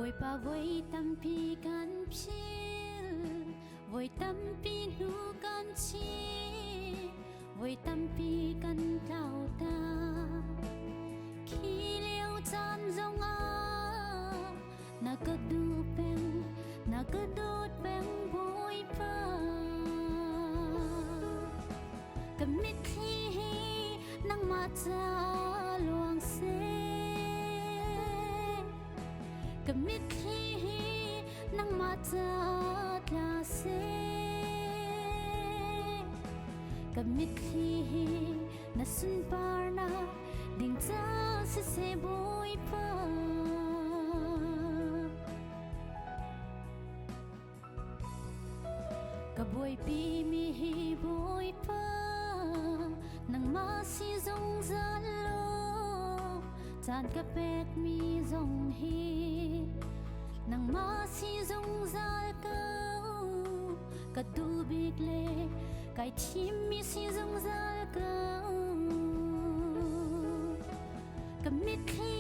Voi pa voi tampi kan phil voi tampi nu kan chi voi tampi kan tao ta khi liêu chan rong a na ka du peng na ka dot peng voi pa kamit hi nang ma cha luang se kamit hi nang ma cha tla se kamit hi na sun par na ding cha se boi pa ka boi pi mi hi boi pa nang ma si zong za lo chan ka pek mi zong hi nang ma si zong zal câu ka du big le kai chim mi si zong zal câu ka mit hi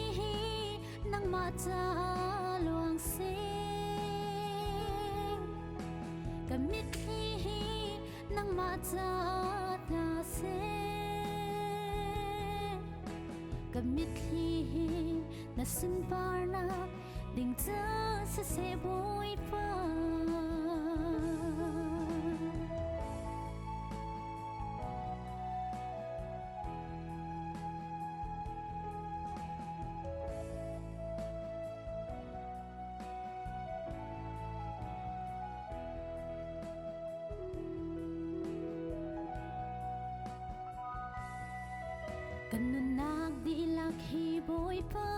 nang ma cha luang se ka mit hi nang ma cha ta se ka mit hi na sun par na ding cha se boi pa kanun nak di lak hi boi pa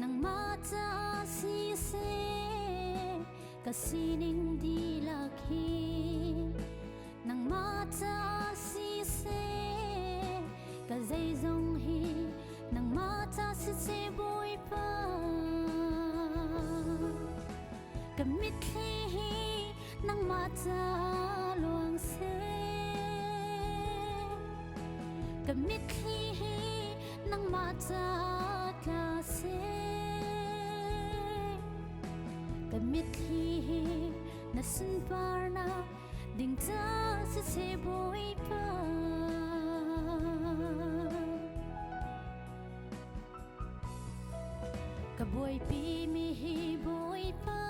nang ma cha si se kasining di lak hi nang ma cha si se ka zai zong hi nang ma cha se boi pa ka mit hi nang ma cha luang se ka mit hi nang ma cha tla se ka mit hi na sun par na ding cha se boi pa ka boi pi mi hi boi pa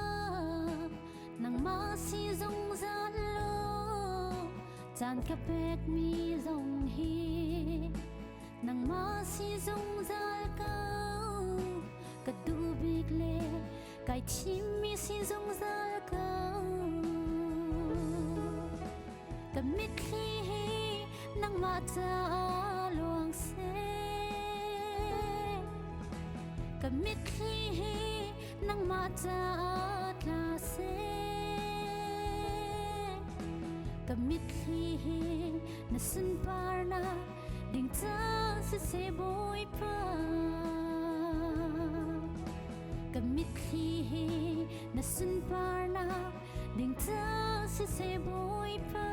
nang ma si zong zan lo chan ka pek mi zong hi nang ma si zong zal câu ka du big le kai chim mi si zong zal câu ka mit hi nang ma cha luang se ka mit hi nang ma cha tla se ka mit hi na sun par na ding cha se boi pa ka mit hi na sun par na ding cha se boi pa